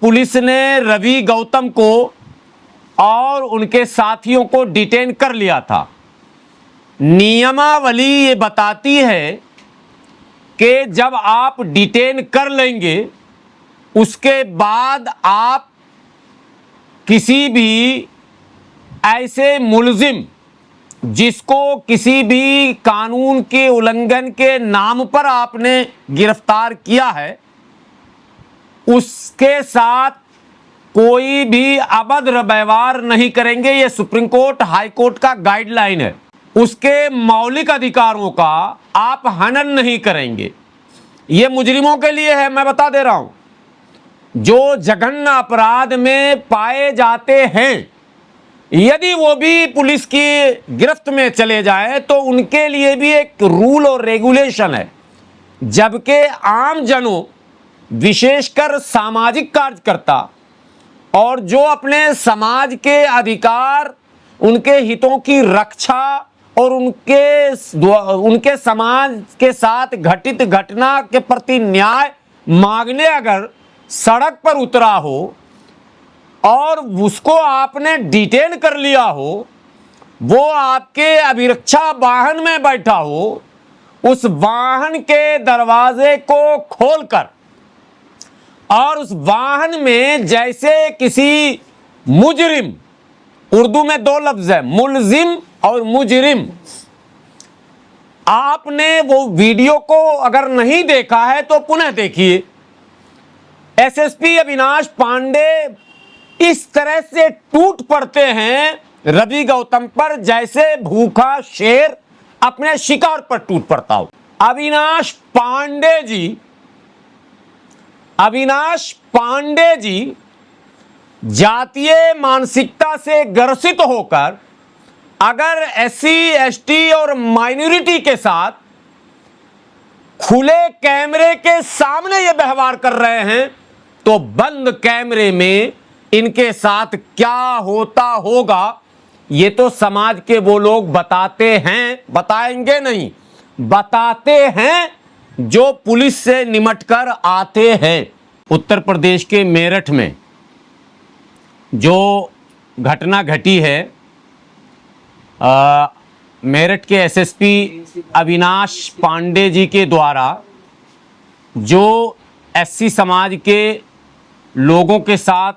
Police ने रवि गौतम को और उनके साथियों को डिटेन कर लिया था। नियमावली ये बताती है कि जब आप डिटेन कर लेंगे उसके बाद आप किसी भी ऐसे मुलजिम जिसको किसी भी कानून के उल्लंघन के नाम पर आपने गिरफ्तार किया है उसके साथ कोई भी अभद्र व्यवहार नहीं करेंगे। यह सुप्रीम कोर्ट हाई कोर्ट का गाइडलाइन है। उसके मौलिक अधिकारों का आप हनन नहीं करेंगे। यह मुजरिमों के लिए है, मैं बता दे रहा हूं। जो जघन्य अपराध में पाए जाते हैं यदि वो भी पुलिस की गिरफ्त में चले जाए तो उनके लिए भी एक रूल और रेगुलेशन है। जबकि आम जनों विशेषकर सामाजिक कार्यकर्ता और जो अपने समाज के अधिकार उनके हितों की रक्षा और उनके समाज के साथ घटित घटना के प्रति न्याय मांगने अगर सड़क पर उतरा हो और उसको आपने डिटेन कर लिया हो, वो आपके अभिरक्षा वाहन में बैठा हो, उस वाहन के दरवाजे को खोलकर और उस वाहन में जैसे किसी मुजरिम, उर्दू में दो लफ्ज है मुलजिम और मुजरिम, आपने वो वीडियो को अगर नहीं देखा है तो पुनः देखिए। एसएसपी अविनाश पांडे इस तरह से टूट पड़ते हैं रवि गौतम पर जैसे भूखा शेर अपने शिकार पर टूट पड़ता हो। अविनाश पांडे जी जातीय मानसिकता से ग्रसित होकर अगर एससी एसटी और माइनॉरिटी के साथ खुले कैमरे के सामने ये व्यवहार कर रहे हैं तो बंद कैमरे में इनके साथ क्या होता होगा ये तो समाज के वो लोग बताते हैं, बताएंगे नहीं, बताते हैं जो पुलिस से निमटकर आते हैं। उत्तर प्रदेश के मेरठ में जो घटना घटी है, मेरठ के एसएसपी अविनाश पांडे जी के द्वारा जो एससी समाज के लोगों के साथ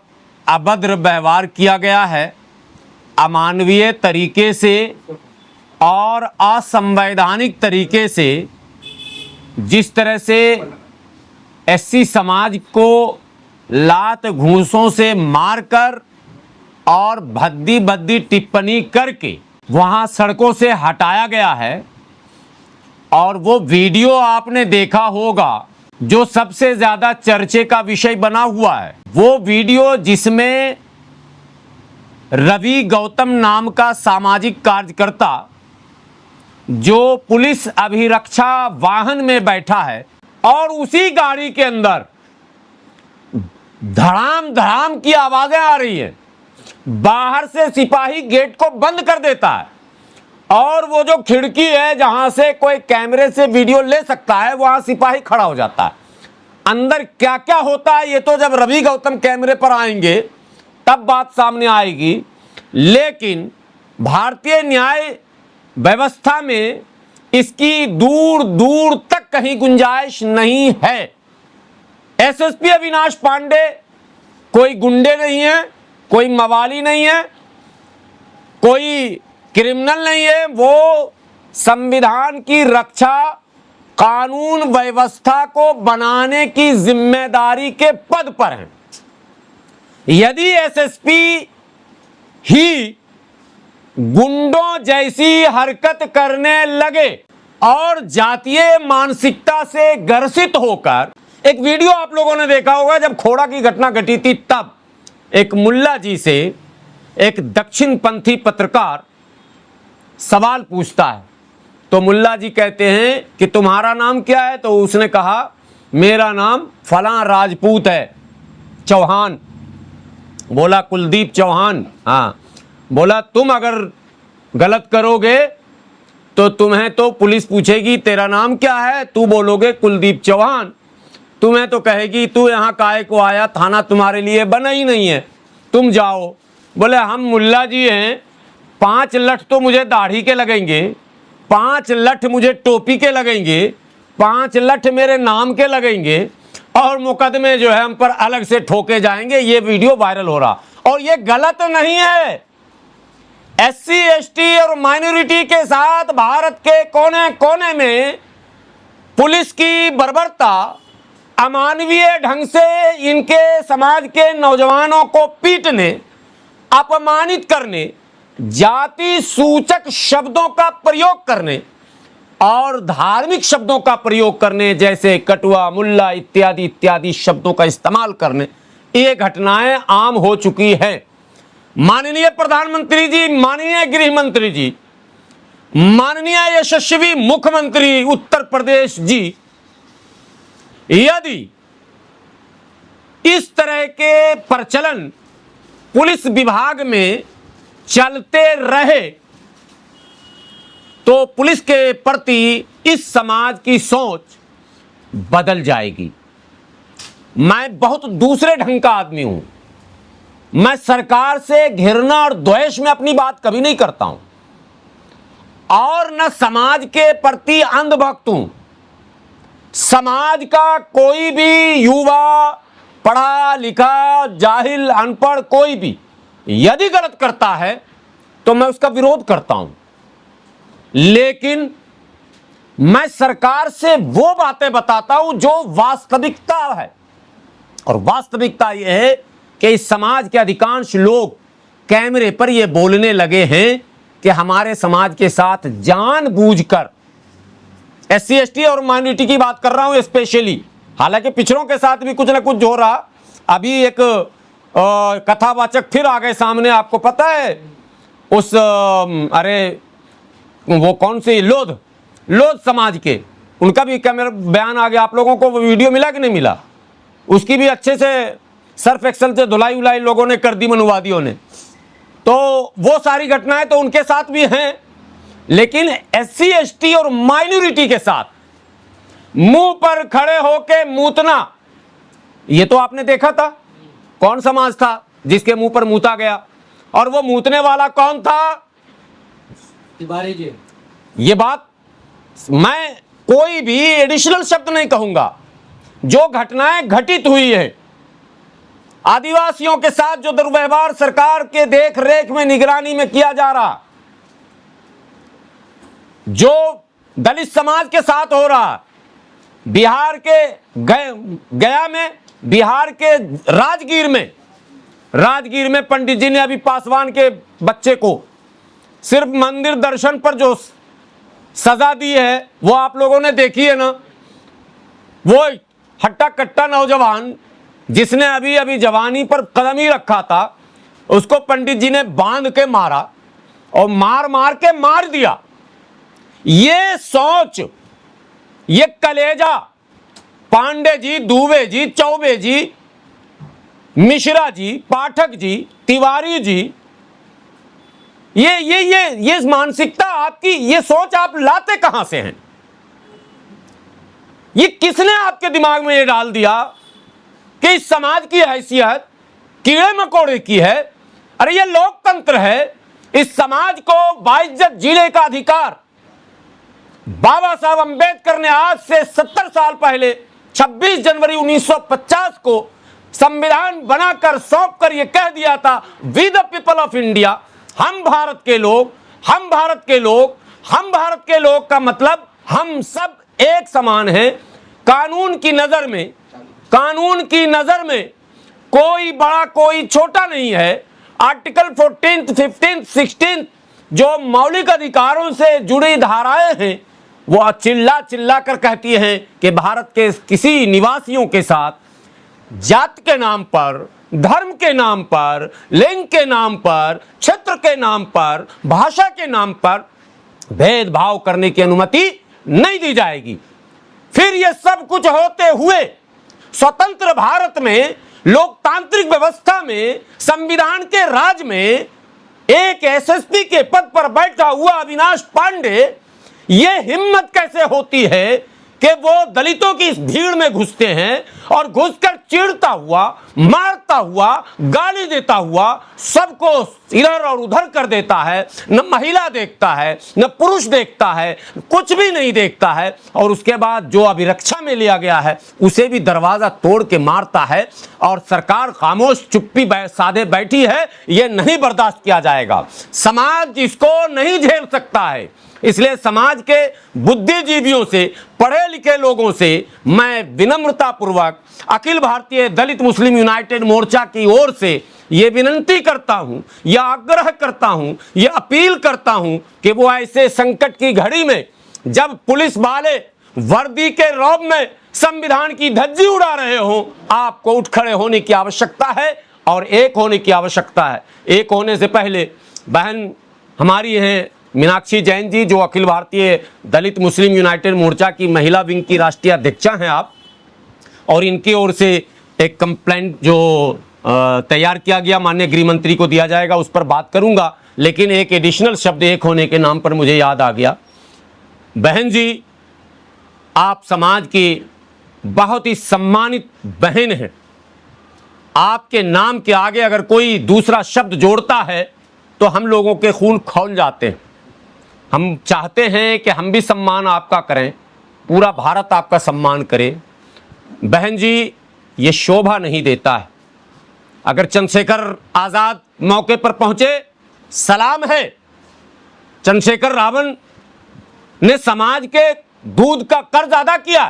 अभद्र व्यवहार किया गया है, अमानवीय तरीके से और असंवैधानिक तरीके से, जिस तरह से एससी समाज को लात घूंसों से मारकर और भद्दी भद्दी टिप्पणी करके वहां सड़कों से हटाया गया है, और वो वीडियो आपने देखा होगा जो सबसे ज्यादा चर्चे का विषय बना हुआ है, वो वीडियो जिसमें रवि गौतम नाम का सामाजिक कार्यकर्ता जो पुलिस अभिरक्षा वाहन में बैठा है और उसी गाड़ी के अंदर धड़ाम धड़ाम की आवाजें आ रही हैं, बाहर से सिपाही गेट को बंद कर देता है और वो जो खिड़की है जहां से कोई कैमरे से वीडियो ले सकता है वहां सिपाही खड़ा हो जाता है। अंदर क्या क्या होता है ये तो जब रवि गौतम कैमरे पर आएंगे तब बात सामने आएगी, लेकिन भारतीय न्याय व्यवस्था में इसकी दूर दूर तक कहीं गुंजाइश नहीं है। एसएसपी अविनाश पांडे कोई गुंडे नहीं है, कोई मवाली नहीं है, कोई क्रिमिनल नहीं है, वो संविधान की रक्षा, कानून व्यवस्था को बनाने की जिम्मेदारी के पद पर हैं। यदि एसएसपी ही गुंडों जैसी हरकत करने लगे और जातीय मानसिकता से ग्रसित होकर, एक वीडियो आप लोगों ने देखा होगा जब खोड़ा की घटना घटी थी, तब एक मुल्ला जी से एक दक्षिणपंथी पत्रकार सवाल पूछता है तो मुल्ला जी कहते हैं कि तुम्हारा नाम क्या है, तो उसने कहा मेरा नाम फलां राजपूत है, चौहान। बोला कुलदीप चौहान? हाँ। बोला तुम अगर गलत करोगे तो तुम्हें तो पुलिस पूछेगी तेरा नाम क्या है, तू बोलोगे कुलदीप चौहान। तुम्हें तो कहेगी तू यहाँ काहे को आया, थाना तुम्हारे लिए बना ही नहीं है, तुम जाओ। बोले हम मुल्ला जी हैं, 5 लठ तो मुझे दाढ़ी के लगेंगे, 5 लठ मुझे टोपी के लगेंगे, 5 लठ मेरे नाम के लगेंगे और मुकदमे जो है हम पर अलग से ठोके जाएंगे। ये वीडियो वायरल हो रहा और ये गलत नहीं है। SC ST और माइनॉरिटी के साथ भारत के कोने कोने में पुलिस की बर्बरता, अमानवीय ढंग से इनके समाज के नौजवानों को पीटने, अपमानित करने, जाति सूचक शब्दों का प्रयोग करने और धार्मिक शब्दों का प्रयोग करने, जैसे कटुआ, मुल्ला इत्यादि इत्यादि शब्दों का इस्तेमाल करने, ये घटनाएं आम हो चुकी हैं। माननीय प्रधानमंत्री जी, माननीय गृह मंत्री जी, माननीय यशस्वी मुख्यमंत्री उत्तर प्रदेश जी, यदि इस तरह के प्रचलन पुलिस विभाग में चलते रहे तो पुलिस के प्रति इस समाज की सोच बदल जाएगी। मैं बहुत दूसरे ढंग का आदमी हूं, मैं सरकार से घृणा और द्वेष में अपनी बात कभी नहीं करता हूं और न समाज के प्रति अंधभक्त हूं। समाज का कोई भी युवा, पढ़ा लिखा, जाहिल, अनपढ़, कोई भी यदि गलत करता है तो मैं उसका विरोध करता हूं, लेकिन मैं सरकार से वो बातें बताता हूं जो वास्तविकता है। और वास्तविकता यह है कि इस समाज के अधिकांश लोग कैमरे पर यह बोलने लगे हैं कि हमारे समाज के साथ जानबूझकर, SC ST और माइनॉरिटी की बात कर रहा हूं स्पेशली, हालांकि पिछड़ों के साथ भी कुछ ना कुछ हो रहा। अभी एक कथावाचक फिर आ गए सामने, आपको पता है उस अरे वो कौन सी लोध समाज के, उनका भी कैमरा बयान आ गया। आप लोगों को वो वीडियो मिला कि नहीं मिला? उसकी भी अच्छे से सर्फ एक्सल से धुलाई उलाई लोगों ने कर दी, मनुवादियों ने। तो वो सारी घटनाएं तो उनके साथ भी हैं, लेकिन SC ST और माइनॉरिटी के साथ मुंह पर खड़े होके मूतना, ये तो आपने देखा था। कौन समाज था जिसके मुंह पर मूता गया? और वो मूतने वाला कौन था? तिवारी जी। ये बात मैं कोई भी एडिशनल शब्द नहीं कहूंगा। जो घटनाएं घटित हुई है, आदिवासियों के साथ जो दुर्व्यवहार सरकार के देख रेख में, निगरानी में किया जा रहा, जो दलित समाज के साथ हो रहा, बिहार के गया में, बिहार के राजगीर में पंडित जी ने अभी पासवान के बच्चे को सिर्फ मंदिर दर्शन पर जो सजा दी है वो आप लोगों ने देखी है ना। वो हट्टा कट्टा नौजवान जिसने अभी अभी जवानी पर कदम ही रखा था, उसको पंडित जी ने बांध के मारा और मार के मार दिया। ये सोच, ये कलेजा पांडे जी, दुबे जी, चौबे जी, मिश्रा जी, पाठक जी, तिवारी जी, ये मानसिकता आपकी, ये सोच आप लाते कहां से हैं? ये किसने आपके दिमाग में ये डाल दिया कि इस समाज की हैसियत कीड़े मकोड़े की है? अरे ये लोकतंत्र है, इस समाज को बाइज्जत जीने का अधिकार बाबा साहब अंबेडकर ने आज से 70 साल पहले 26 जनवरी 1950 को संविधान बनाकर सौंप कर यह कह दिया था, we the people of India, हम भारत के लोग, हम भारत के लोग, हम भारत के लोग का मतलब हम सब एक समान हैं। कानून की नजर में कोई बड़ा कोई छोटा नहीं है। आर्टिकल 14, 15, 16 जो मौलिक अधिकारों से जुड़ी धाराएं हैं वो चिल्ला कर कहती हैं कि भारत के किसी निवासियों के साथ जात के नाम पर, धर्म के नाम पर, लिंग के नाम पर, क्षेत्र के नाम पर, भाषा के नाम पर भेदभाव करने की अनुमति नहीं दी जाएगी। फिर यह सब कुछ होते हुए स्वतंत्र भारत में, लोकतांत्रिक व्यवस्था में, संविधान के राज में एक SSP के पद पर बैठा हुआ अविनाश पांडे, यह हिम्मत कैसे होती है कि वो दलितों की इस भीड़ में घुसते हैं और घुसकर चिढ़ता हुआ, मारता हुआ, गाली देता हुआ सबको इधर और उधर कर देता है। न महिला देखता है, न पुरुष देखता है, कुछ भी नहीं देखता है। और उसके बाद जो अभिरक्षा में लिया गया है उसे भी दरवाजा तोड़ के मारता है। और सरकार खामोश चुप्पी साधे बैठी है। यह नहीं बर्दाश्त किया जाएगा। समाज इसको नहीं झेल सकता है। इसलिए समाज के बुद्धिजीवियों से, पढ़े लिखे लोगों से मैं विनम्रता पूर्वक अखिल भारतीय दलित मुस्लिम यूनाइटेड मोर्चा की ओर से ये विनंती करता हूं, यह आग्रह करता हूं, यह अपील करता हूं कि वो ऐसे संकट की घड़ी में जब पुलिस वाले वर्दी के रौब में संविधान की धज्जी उड़ा रहे हों, आपको उठ खड़े होने की आवश्यकता है और एक होने की आवश्यकता है। एक होने से पहले बहन हमारी हैं मीनाक्षी जैन जी, जो अखिल भारतीय दलित मुस्लिम यूनाइटेड मोर्चा की महिला विंग की राष्ट्रीय अध्यक्षा हैं आप, और इनकी ओर से एक कंप्लेंट जो तैयार किया गया माननीय गृह मंत्री को दिया जाएगा, उस पर बात करूंगा। लेकिन एक एडिशनल शब्द एक होने के नाम पर मुझे याद आ गया। बहन जी, आप समाज की बहुत ही सम्मानित बहन हैं। आपके नाम के आगे अगर कोई दूसरा शब्द जोड़ता है तो हम लोगों के खून खौल जाते हैं। हम चाहते हैं कि हम भी सम्मान आपका करें, पूरा भारत आपका सम्मान करे। बहन जी, ये शोभा नहीं देता है। अगर चंद्रशेखर आज़ाद मौके पर पहुंचे, सलाम है। चंद्रशेखर रावण ने समाज के दूध का कर्ज अदा किया।